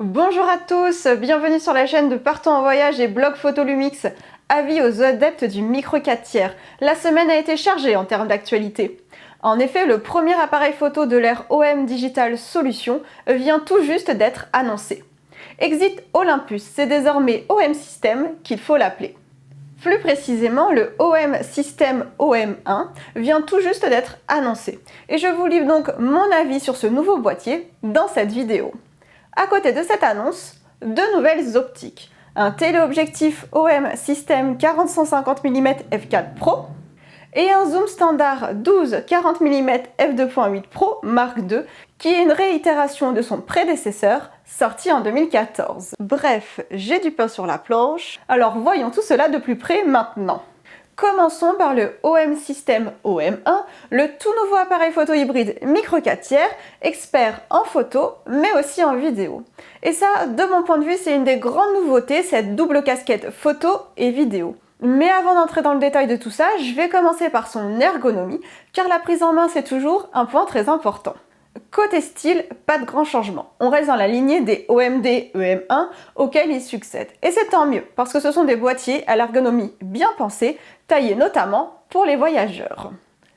Bonjour à tous, bienvenue sur la chaîne de Partons en voyage et blog Photolumix. Avis aux adeptes du micro 4 tiers. La semaine a été chargée en termes d'actualité. En effet, le premier appareil photo de l'ère OM Digital Solutions vient tout juste d'être annoncé. Exit Olympus, c'est désormais OM System qu'il faut l'appeler. Plus précisément, le OM System OM1 vient tout juste d'être annoncé. Et je vous livre donc mon avis sur ce nouveau boîtier dans cette vidéo. À côté de cette annonce, deux nouvelles optiques. Un téléobjectif OM System 40-150 mm f4 Pro et un zoom standard 12-40 mm f2.8 Pro Mark II qui est une réitération de son prédécesseur sorti en 2014. Bref, j'ai du pain sur la planche, alors voyons tout cela de plus près maintenant. Commençons par le OM System OM1, le tout nouveau appareil photo hybride micro 4 tiers, expert en photo mais aussi en vidéo. Et ça, de mon point de vue, c'est une des grandes nouveautés, cette double casquette photo et vidéo. Mais avant d'entrer dans le détail de tout ça, je vais commencer par son ergonomie, car la prise en main c'est toujours un point très important. Côté style, pas de grand changement. On reste dans la lignée des OMD EM1 auxquels il succède. Et c'est tant mieux, parce que ce sont des boîtiers à l'ergonomie bien pensés, taillés notamment pour les voyageurs.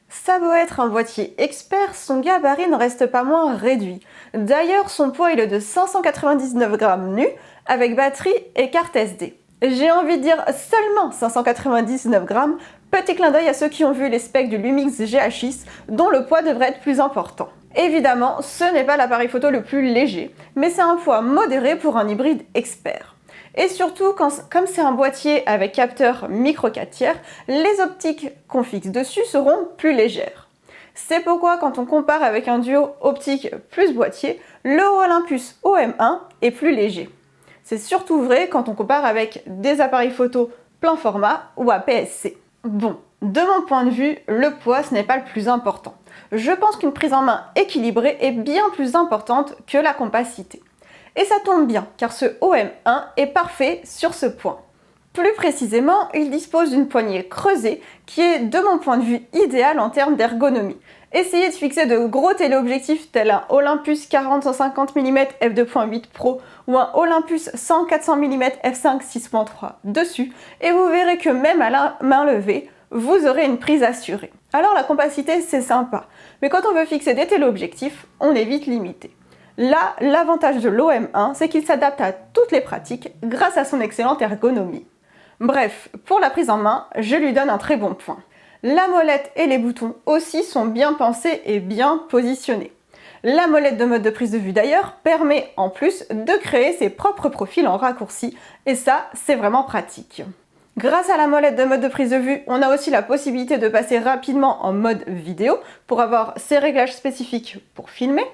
Ça doit être un boîtier expert, son gabarit ne reste pas moins réduit. D'ailleurs, son poids il est de 599 grammes nu, avec batterie et carte SD. J'ai envie de dire seulement 599 grammes, petit clin d'œil à ceux qui ont vu les specs du Lumix GH6, dont le poids devrait être plus important. Évidemment, ce n'est pas l'appareil photo le plus léger, mais c'est un poids modéré pour un hybride expert. Et surtout, comme c'est un boîtier avec capteur micro 4 tiers, les optiques qu'on fixe dessus seront plus légères. C'est pourquoi quand on compare avec un duo optique plus boîtier, le Olympus OM1 est plus léger. C'est surtout vrai quand on compare avec des appareils photo plein format ou APS-C. Bon, de mon point de vue, le poids ce n'est pas le plus important. Je pense qu'une prise en main équilibrée est bien plus importante que la compacité. Et ça tombe bien, car ce OM1 est parfait sur ce point. Plus précisément, il dispose d'une poignée creusée qui est, de mon point de vue, idéale en termes d'ergonomie. Essayez de fixer de gros téléobjectifs tels un Olympus 40-150 mm f2.8 Pro ou un Olympus 100-400 mm f5 6.3 dessus et vous verrez que même à la main levée, vous aurez une prise assurée. Alors la compacité c'est sympa, mais quand on veut fixer des téléobjectifs, on est vite limité. Là, l'avantage de l'OM1, c'est qu'il s'adapte à toutes les pratiques grâce à son excellente ergonomie. Bref, pour la prise en main, je lui donne un très bon point. La molette et les boutons aussi sont bien pensés et bien positionnés. La molette de mode de prise de vue d'ailleurs permet en plus de créer ses propres profils en raccourci et ça c'est vraiment pratique. Grâce à la molette de mode de prise de vue, on a aussi la possibilité de passer rapidement en mode vidéo pour avoir ses réglages spécifiques pour filmer.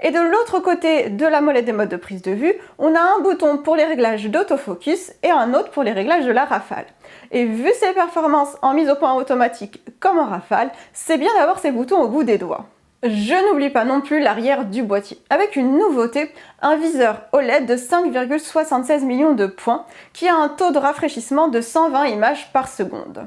Et de l'autre côté de la molette des modes de prise de vue, on a un bouton pour les réglages d'autofocus et un autre pour les réglages de la rafale. Et vu ses performances en mise au point automatique comme en rafale, c'est bien d'avoir ces boutons au bout des doigts. Je n'oublie pas non plus l'arrière du boîtier, avec une nouveauté, un viseur OLED de 5,76 millions de points qui a un taux de rafraîchissement de 120 images par seconde.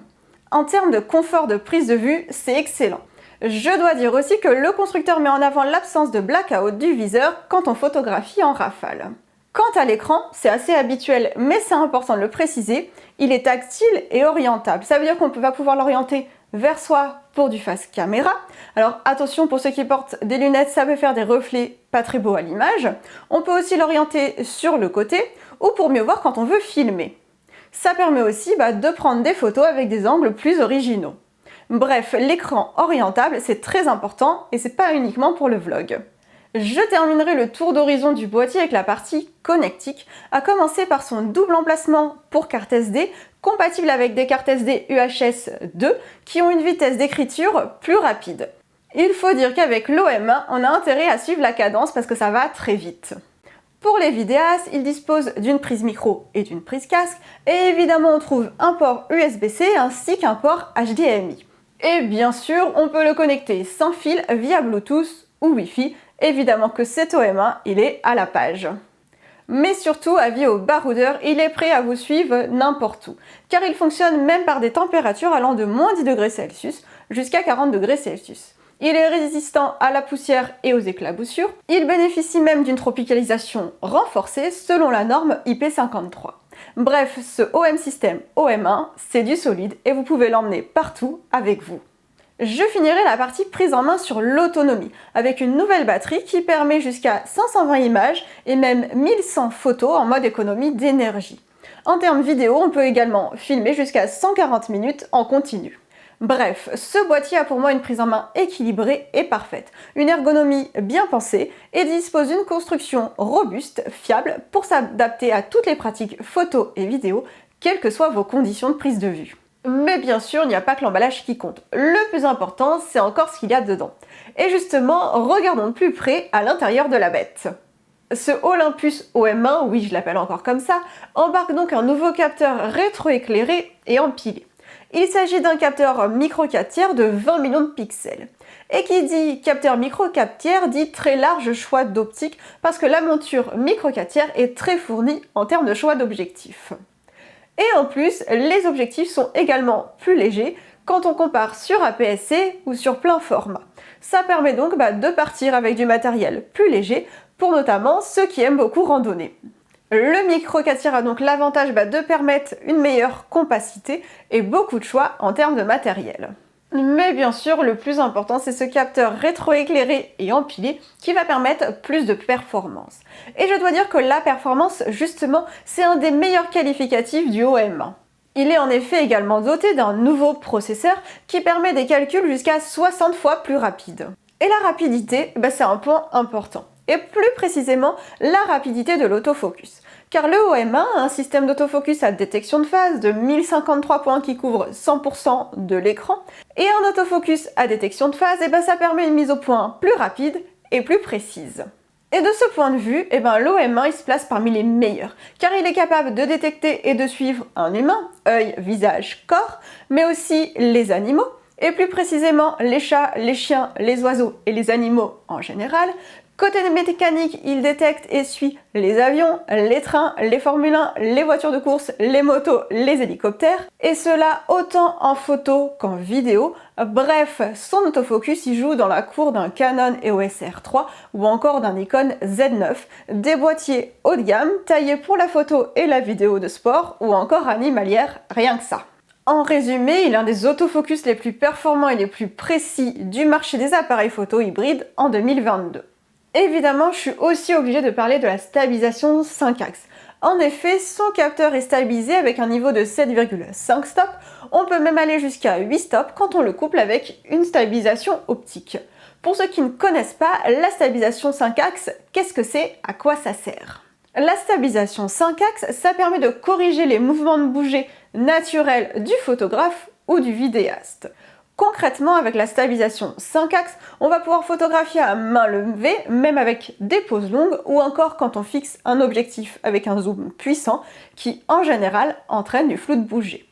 En termes de confort de prise de vue, c'est excellent. Je dois dire aussi que le constructeur met en avant l'absence de blackout du viseur quand on photographie en rafale. Quant à l'écran, c'est assez habituel, mais c'est important de le préciser, il est tactile et orientable. Ça veut dire qu'on va pouvoir l'orienter vers soi pour du face caméra. Alors attention, pour ceux qui portent des lunettes, ça peut faire des reflets pas très beaux à l'image. On peut aussi l'orienter sur le côté ou pour mieux voir quand on veut filmer. Ça permet aussi de prendre des photos avec des angles plus originaux. Bref, l'écran orientable, c'est très important et c'est pas uniquement pour le vlog. Je terminerai le tour d'horizon du boîtier avec la partie connectique, à commencer par son double emplacement pour carte SD, compatible avec des cartes SD UHS 2 qui ont une vitesse d'écriture plus rapide. Il faut dire qu'avec l'OM1, on a intérêt à suivre la cadence parce que ça va très vite. Pour les vidéastes, il dispose d'une prise micro et d'une prise casque, et évidemment on trouve un port USB-C ainsi qu'un port HDMI. Et bien sûr, on peut le connecter sans fil via Bluetooth ou Wi-Fi. Évidemment que cet OM1, il est à la page. Mais surtout, avis aux baroudeurs, il est prêt à vous suivre n'importe où, car il fonctionne même par des températures allant de moins 10 degrés Celsius jusqu'à 40 degrés Celsius. Il est résistant à la poussière et aux éclaboussures. Il bénéficie même d'une tropicalisation renforcée selon la norme IP53. Bref, ce OM System OM1, c'est du solide et vous pouvez l'emmener partout avec vous. Je finirai la partie prise en main sur l'autonomie, avec une nouvelle batterie qui permet jusqu'à 520 images et même 1100 photos en mode économie d'énergie. En termes vidéo, on peut également filmer jusqu'à 140 minutes en continu. Bref, ce boîtier a pour moi une prise en main équilibrée et parfaite, une ergonomie bien pensée et dispose d'une construction robuste, fiable pour s'adapter à toutes les pratiques photo et vidéo, quelles que soient vos conditions de prise de vue. Mais bien sûr, il n'y a pas que l'emballage qui compte. Le plus important, c'est encore ce qu'il y a dedans. Et justement, regardons de plus près à l'intérieur de la bête. Ce Olympus OM1, oui je l'appelle encore comme ça, embarque donc un nouveau capteur rétroéclairé et empilé. Il s'agit d'un capteur micro 4 tiers de 20 millions de pixels. Et qui dit capteur micro 4 tiers dit très large choix d'optique parce que la monture micro 4 tiers est très fournie en termes de choix d'objectifs. Et en plus, les objectifs sont également plus légers quand on compare sur APS-C ou sur plein format. Ça permet donc de partir avec du matériel plus léger pour notamment ceux qui aiment beaucoup randonner. Le micro 4 tiers a donc l'avantage de permettre une meilleure compacité et beaucoup de choix en termes de matériel. Mais bien sûr, le plus important, c'est ce capteur rétroéclairé et empilé qui va permettre plus de performance. Et je dois dire que la performance, justement, c'est un des meilleurs qualificatifs du OM1. Il est en effet également doté d'un nouveau processeur qui permet des calculs jusqu'à 60 fois plus rapides. Et la rapidité, c'est un point important. Et plus précisément, la rapidité de l'autofocus. Car le OM1 a un système d'autofocus à détection de phase de 1053 points qui couvre 100% de l'écran. Et un autofocus à détection de phase, ça permet une mise au point plus rapide et plus précise. Et de ce point de vue, l'OM1 il se place parmi les meilleurs, car il est capable de détecter et de suivre un humain, œil, visage, corps, mais aussi les animaux, et plus précisément les chats, les chiens, les oiseaux et les animaux en général. Côté mécanique, il détecte et suit les avions, les trains, les Formule 1, les voitures de course, les motos, les hélicoptères, et cela autant en photo qu'en vidéo. Bref, son autofocus y joue dans la cour d'un Canon EOS R3 ou encore d'un Nikon Z9, des boîtiers haut de gamme taillés pour la photo et la vidéo de sport ou encore animalière, rien que ça. En résumé, il est un des autofocus les plus performants et les plus précis du marché des appareils photo hybrides en 2022. Évidemment, je suis aussi obligée de parler de la stabilisation 5 axes. En effet, son capteur est stabilisé avec un niveau de 7,5 stops. On peut même aller jusqu'à 8 stops quand on le couple avec une stabilisation optique. Pour ceux qui ne connaissent pas, la stabilisation 5 axes, qu'est-ce que c'est? À quoi ça sert? La stabilisation 5 axes, ça permet de corriger les mouvements de bouger naturels du photographe ou du vidéaste. Concrètement, avec la stabilisation 5 axes, on va pouvoir photographier à main levée, même avec des poses longues, ou encore quand on fixe un objectif avec un zoom puissant, qui en général entraîne du flou de bouger.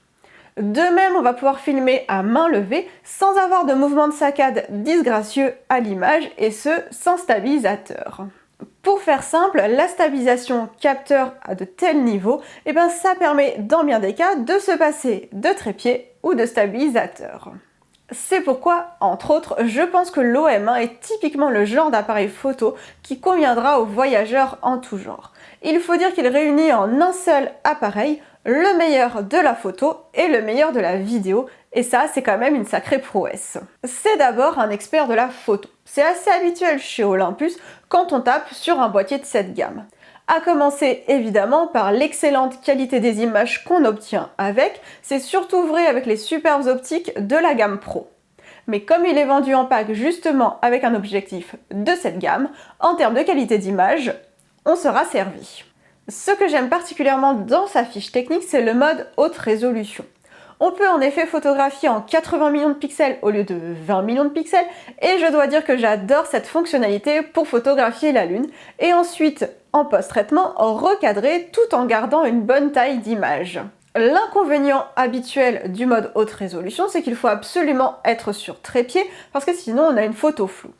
De même, on va pouvoir filmer à main levée sans avoir de mouvement de saccade disgracieux à l'image, et ce, sans stabilisateur. Pour faire simple, la stabilisation capteur à de tels niveaux, ça permet dans bien des cas de se passer de trépied ou de stabilisateur. C'est pourquoi, entre autres, je pense que l'OM1 est typiquement le genre d'appareil photo qui conviendra aux voyageurs en tout genre. Il faut dire qu'il réunit en un seul appareil le meilleur de la photo et le meilleur de la vidéo, et ça c'est quand même une sacrée prouesse. C'est d'abord un expert de la photo. C'est assez habituel chez Olympus quand on tape sur un boîtier de cette gamme. À commencer évidemment par l'excellente qualité des images qu'on obtient avec, c'est surtout vrai avec les superbes optiques de la gamme Pro. Mais comme il est vendu en pack justement avec un objectif de cette gamme, en termes de qualité d'image, on sera servi. Ce que j'aime particulièrement dans sa fiche technique, c'est le mode haute résolution. On peut en effet photographier en 80 millions de pixels au lieu de 20 millions de pixels, et je dois dire que j'adore cette fonctionnalité pour photographier la Lune, et ensuite, en post-traitement, recadrer tout en gardant une bonne taille d'image. L'inconvénient habituel du mode haute résolution, c'est qu'il faut absolument être sur trépied, parce que sinon on a une photo floue.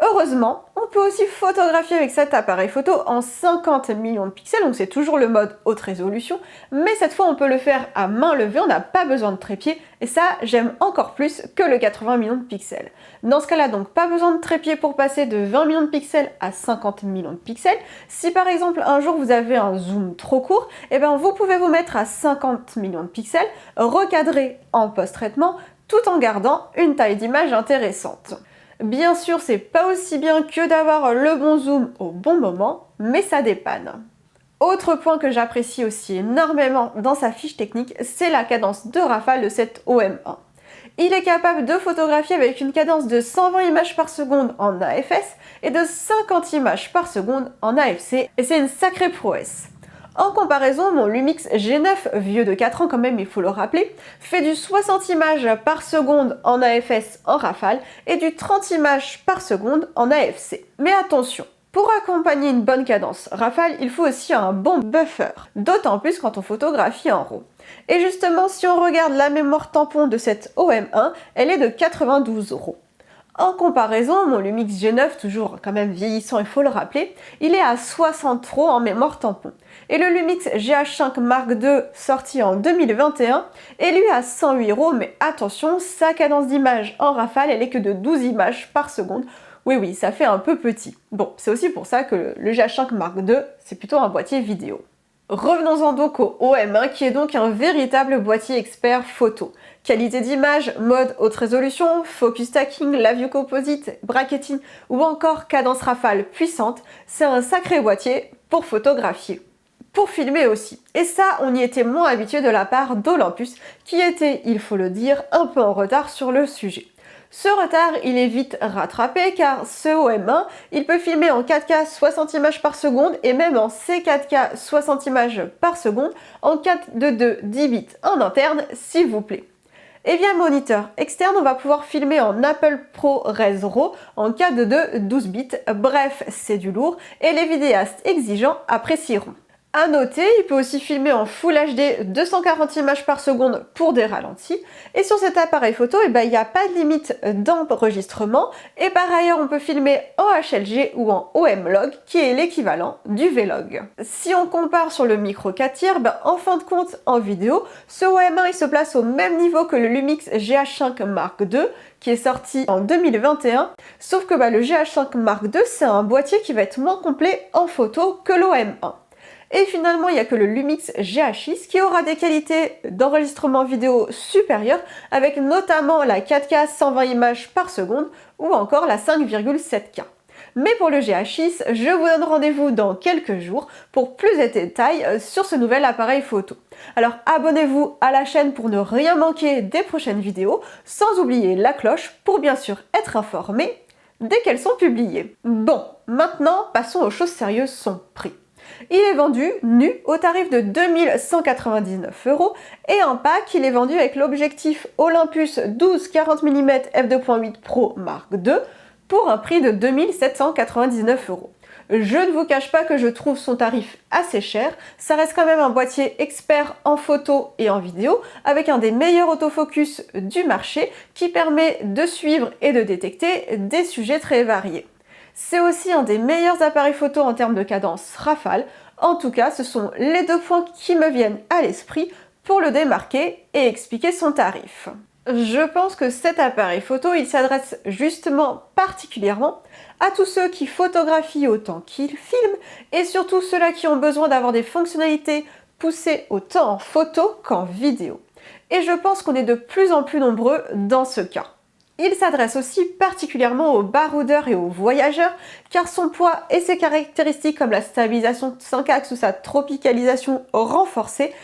Heureusement, on peut aussi photographier avec cet appareil photo en 50 millions de pixels, donc c'est toujours le mode haute résolution, mais cette fois on peut le faire à main levée, on n'a pas besoin de trépied, et ça j'aime encore plus que le 80 millions de pixels. Dans ce cas-là, donc pas besoin de trépied pour passer de 20 millions de pixels à 50 millions de pixels. Si par exemple un jour vous avez un zoom trop court, eh bien vous pouvez vous mettre à 50 millions de pixels, recadrer en post-traitement, tout en gardant une taille d'image intéressante. Bien sûr, c'est pas aussi bien que d'avoir le bon zoom au bon moment, mais ça dépanne. Autre point que j'apprécie aussi énormément dans sa fiche technique, c'est la cadence de rafale de cet OM1. Il est capable de photographier avec une cadence de 120 images par seconde en AFS et de 50 images par seconde en AFC, et c'est une sacrée prouesse. En comparaison, mon Lumix G9, vieux de 4 ans quand même, il faut le rappeler, fait du 60 images par seconde en AFS en rafale et du 30 images par seconde en AFC. Mais attention, pour accompagner une bonne cadence rafale, il faut aussi un bon buffer, d'autant plus quand on photographie en RAW. Et justement, si on regarde la mémoire tampon de cette OM1, elle est de 92 €. En comparaison, mon Lumix G9, toujours quand même vieillissant, il faut le rappeler, il est à 60 € en mémoire tampon. Et le Lumix GH5 Mark II, sorti en 2021, est lui à 108 €, mais attention, sa cadence d'image en rafale, elle est que de 12 images par seconde. Oui, ça fait un peu petit. Bon, c'est aussi pour ça que le GH5 Mark II, c'est plutôt un boîtier vidéo. Revenons-en donc au OM1 qui est donc un véritable boîtier expert photo. Qualité d'image, mode haute résolution, focus stacking, la view composite, bracketing ou encore cadence rafale puissante, c'est un sacré boîtier pour photographier. Pour filmer aussi. Et ça, on y était moins habitué de la part d'Olympus qui était, il faut le dire, un peu en retard sur le sujet. Ce retard, il est vite rattrapé car ce OM1, il peut filmer en 4K 60 images par seconde et même en C4K 60 images par seconde en 4:2 10 bits en interne, s'il vous plaît. Et via moniteur externe, on va pouvoir filmer en Apple ProRes RAW en 4:2 12 bits. Bref, c'est du lourd et les vidéastes exigeants apprécieront. A noter, il peut aussi filmer en Full HD 240 images par seconde pour des ralentis. Et sur cet appareil photo, il n'y a pas de limite d'enregistrement. Et par ailleurs, on peut filmer en HLG ou en OM-Log, qui est l'équivalent du Vlog. Si on compare sur le micro 4 tiers, en fin de compte, en vidéo, ce OM1 il se place au même niveau que le Lumix GH5 Mark II, qui est sorti en 2021. Sauf que le GH5 Mark II, c'est un boîtier qui va être moins complet en photo que l'OM1. Et finalement, il n'y a que le Lumix GH6 qui aura des qualités d'enregistrement vidéo supérieures, avec notamment la 4K 120 images par seconde ou encore la 5,7K. Mais pour le GH6, je vous donne rendez-vous dans quelques jours pour plus de détails sur ce nouvel appareil photo. Alors abonnez-vous à la chaîne pour ne rien manquer des prochaines vidéos, sans oublier la cloche pour bien sûr être informé dès qu'elles sont publiées. Bon, maintenant passons aux choses sérieuses, son prix. Il est vendu nu au tarif de 2199 € et en pack, il est vendu avec l'objectif Olympus 12-40 mm f2.8 Pro Mark II pour un prix de 2799 €. Je ne vous cache pas que je trouve son tarif assez cher, ça reste quand même un boîtier expert en photo et en vidéo avec un des meilleurs autofocus du marché qui permet de suivre et de détecter des sujets très variés. C'est aussi un des meilleurs appareils photo en termes de cadence rafale. En tout cas, ce sont les deux points qui me viennent à l'esprit pour le démarquer et expliquer son tarif. Je pense que cet appareil photo, il s'adresse justement particulièrement à tous ceux qui photographient autant qu'ils filment et surtout ceux-là qui ont besoin d'avoir des fonctionnalités poussées autant en photo qu'en vidéo. Et je pense qu'on est de plus en plus nombreux dans ce cas. Il s'adresse aussi particulièrement aux baroudeurs et aux voyageurs car son poids et ses caractéristiques comme la stabilisation 5 axes ou sa tropicalisation renforcée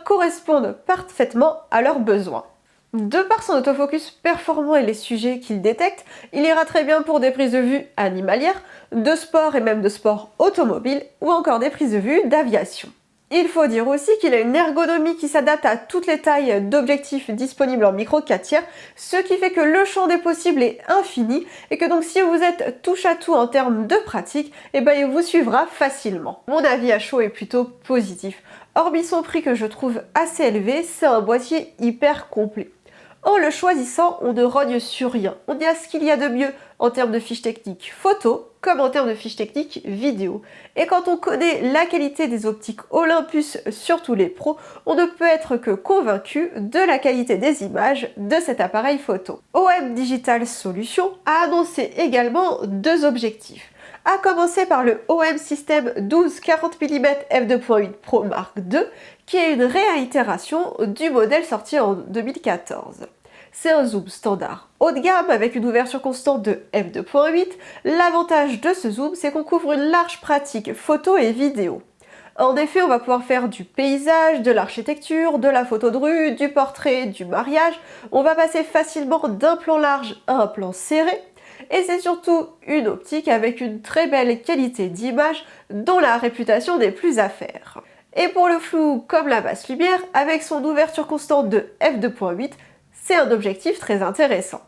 correspondent parfaitement à leurs besoins. De par son autofocus performant et les sujets qu'il détecte, il ira très bien pour des prises de vue animalières, de sport et même de sport automobile ou encore des prises de vue d'aviation. Il faut dire aussi qu'il a une ergonomie qui s'adapte à toutes les tailles d'objectifs disponibles en micro 4 tiers, ce qui fait que le champ des possibles est infini et que donc si vous êtes touche à tout en termes de pratique, il vous suivra facilement. Mon avis à chaud est plutôt positif. Hormis son prix que je trouve assez élevé, c'est un boîtier hyper complet. En le choisissant, on ne rogne sur rien. On est à ce qu'il y a de mieux en termes de fiches techniques photo comme en termes de fiches techniques vidéo. Et quand on connaît la qualité des optiques Olympus sur tous les pros, on ne peut être que convaincu de la qualité des images de cet appareil photo. OM Digital Solutions a annoncé également deux objectifs. À commencer par le OM System 12-40 mm f2.8 Pro Mark II, qui est une réitération du modèle sorti en 2014. C'est un zoom standard haut de gamme avec une ouverture constante de f2.8. L'avantage de ce zoom, c'est qu'on couvre une large pratique photo et vidéo. En effet, on va pouvoir faire du paysage, de l'architecture, de la photo de rue, du portrait, du mariage. On va passer facilement d'un plan large à un plan serré. Et c'est surtout une optique avec une très belle qualité d'image dont la réputation n'est plus à faire. Et pour le flou comme la basse lumière, avec son ouverture constante de f2.8, c'est un objectif très intéressant.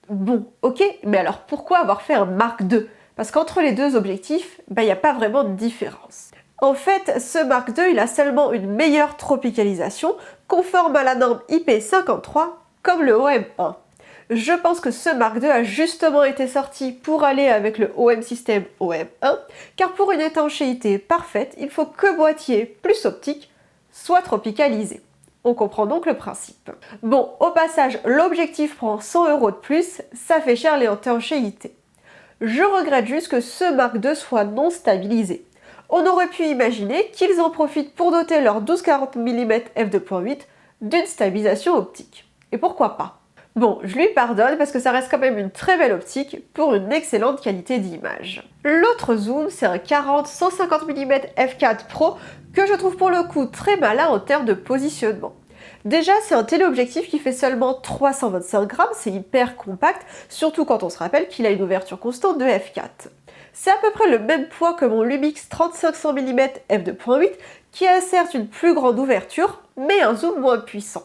Bon, ok, mais alors pourquoi avoir fait un Mark II? Parce qu'entre les deux objectifs, il n'y a pas vraiment de différence. En fait, ce Mark II, il a seulement une meilleure tropicalisation, conforme à la norme IP53, comme le OM1. Je pense que ce Mark II a justement été sorti pour aller avec le OM System OM1, car pour une étanchéité parfaite, il faut que boîtier plus optique soit tropicalisé. On comprend donc le principe. Bon, au passage, l'objectif prend 100 € de plus, ça fait cher l'étanchéité. Je regrette juste que ce Mark II soit non stabilisé. On aurait pu imaginer qu'ils en profitent pour doter leur 12-40 mm f2.8 d'une stabilisation optique. Et pourquoi pas? Bon, je lui pardonne parce que ça reste quand même une très belle optique pour une excellente qualité d'image. L'autre zoom, c'est un 40-150 mm f4 Pro que je trouve pour le coup très malin en termes de positionnement. Déjà, c'est un téléobjectif qui fait seulement 325 grammes, c'est hyper compact, surtout quand on se rappelle qu'il a une ouverture constante de f4. C'est à peu près le même poids que mon Lumix 3500 mm f2.8 qui a certes une plus grande ouverture, mais un zoom moins puissant.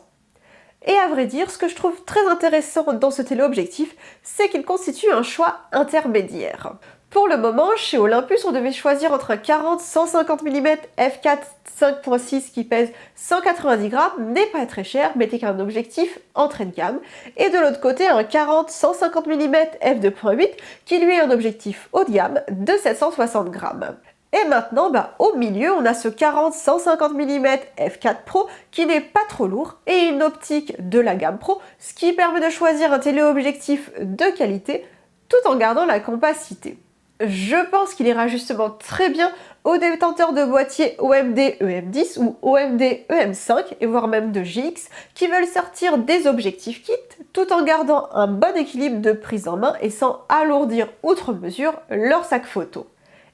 Et à vrai dire, ce que je trouve très intéressant dans ce téléobjectif, c'est qu'il constitue un choix intermédiaire. Pour le moment, chez Olympus, on devait choisir entre un 40-150 mm f4 5.6 qui pèse 190 grammes, n'est pas très cher, mais n'est qu'un objectif entrée de gamme, et de l'autre côté un 40-150 mm f2.8 qui lui est un objectif haut de gamme de 760 grammes. Et maintenant, au milieu, on a ce 40-150 mm f4 Pro qui n'est pas trop lourd et une optique de la gamme Pro, ce qui permet de choisir un téléobjectif de qualité tout en gardant la compacité. Je pense qu'il ira justement très bien aux détenteurs de boîtiers OMD EM10 ou OMD EM5 et voire même de GX qui veulent sortir des objectifs kits tout en gardant un bon équilibre de prise en main et sans alourdir outre mesure leur sac photo.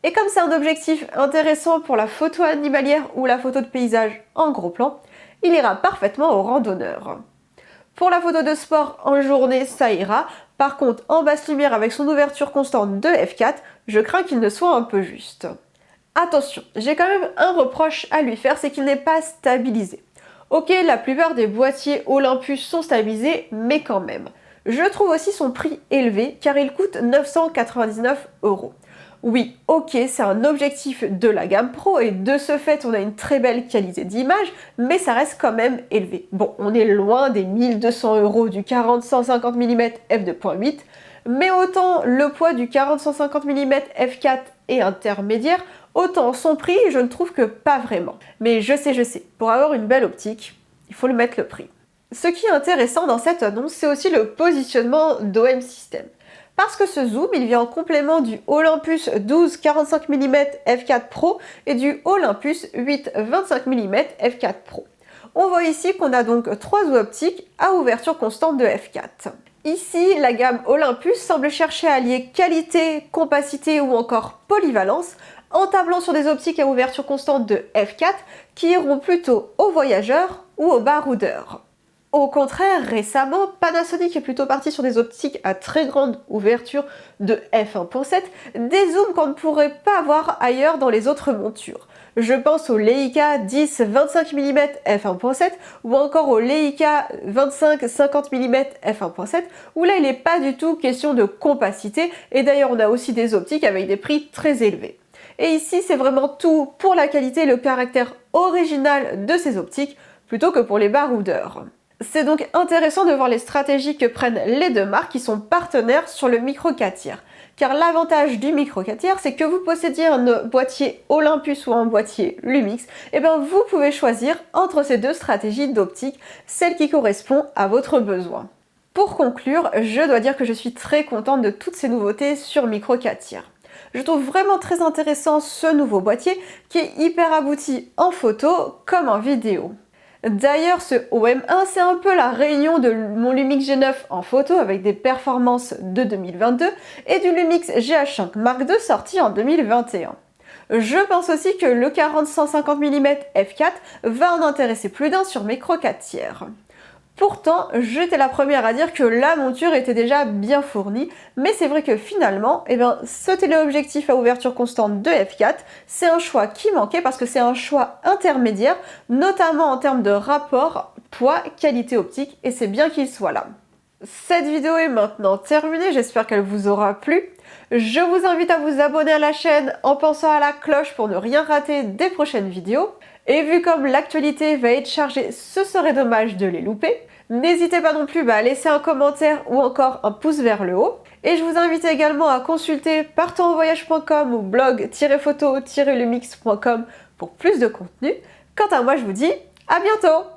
Et comme c'est un objectif intéressant pour la photo animalière ou la photo de paysage en gros plan, il ira parfaitement aux randonneurs. Pour la photo de sport en journée, ça ira. Par contre, en basse lumière avec son ouverture constante de f4, je crains qu'il ne soit un peu juste. Attention, j'ai quand même un reproche à lui faire, c'est qu'il n'est pas stabilisé. Ok, la plupart des boîtiers Olympus sont stabilisés, mais quand même. Je trouve aussi son prix élevé, car il coûte 999 €. Oui, ok, c'est un objectif de la gamme Pro et de ce fait on a une très belle qualité d'image, mais ça reste quand même élevé. Bon, on est loin des 1200 € du 40-150 mm f2.8, mais autant le poids du 40-150 mm f4 est intermédiaire, autant son prix je ne trouve que pas vraiment. Mais je sais, pour avoir une belle optique, il faut le mettre le prix. Ce qui est intéressant dans cette annonce, c'est aussi le positionnement d'OM System. Parce que ce zoom, il vient en complément du Olympus 12-45 mm f4 Pro et du Olympus 8-25 mm f4 Pro. On voit ici qu'on a donc trois optiques à ouverture constante de f4. Ici, la gamme Olympus semble chercher à allier qualité, compacité ou encore polyvalence en tablant sur des optiques à ouverture constante de f4 qui iront plutôt aux voyageurs ou aux baroudeurs. Au contraire, récemment, Panasonic est plutôt parti sur des optiques à très grande ouverture de f1.7, des zooms qu'on ne pourrait pas avoir ailleurs dans les autres montures. Je pense au Leica 10-25 mm f1.7 ou encore au Leica 25-50 mm f1.7 où là il n'est pas du tout question de compacité et d'ailleurs on a aussi des optiques avec des prix très élevés. Et ici c'est vraiment tout pour la qualité et le caractère original de ces optiques plutôt que pour les baroudeurs. C'est donc intéressant de voir les stratégies que prennent les deux marques qui sont partenaires sur le micro 4 tiers. Car l'avantage du micro 4 tiers, c'est que vous possédiez un boîtier Olympus ou un boîtier Lumix, et bien vous pouvez choisir entre ces deux stratégies d'optique, celle qui correspond à votre besoin. Pour conclure, je dois dire que je suis très contente de toutes ces nouveautés sur micro 4 tiers. Je trouve vraiment très intéressant ce nouveau boîtier qui est hyper abouti en photo comme en vidéo. D'ailleurs, ce OM1, c'est un peu la réunion de mon Lumix G9 en photo avec des performances de 2022 et du Lumix GH5 Mark II sorti en 2021. Je pense aussi que le 40-150 mm f4 va en intéresser plus d'un sur micro 4 tiers. Pourtant, j'étais la première à dire que la monture était déjà bien fournie, mais c'est vrai que finalement, ce téléobjectif à ouverture constante de f4, c'est un choix qui manquait parce que c'est un choix intermédiaire, notamment en termes de rapport poids-qualité optique, et c'est bien qu'il soit là. Cette vidéo est maintenant terminée, j'espère qu'elle vous aura plu. Je vous invite à vous abonner à la chaîne en pensant à la cloche pour ne rien rater des prochaines vidéos. Et vu comme l'actualité va être chargée, ce serait dommage de les louper. N'hésitez pas non plus à laisser un commentaire ou encore un pouce vers le haut. Et je vous invite également à consulter partentenvoyage.com ou blog-photo-lumix.com pour plus de contenu. Quant à moi, je vous dis à bientôt!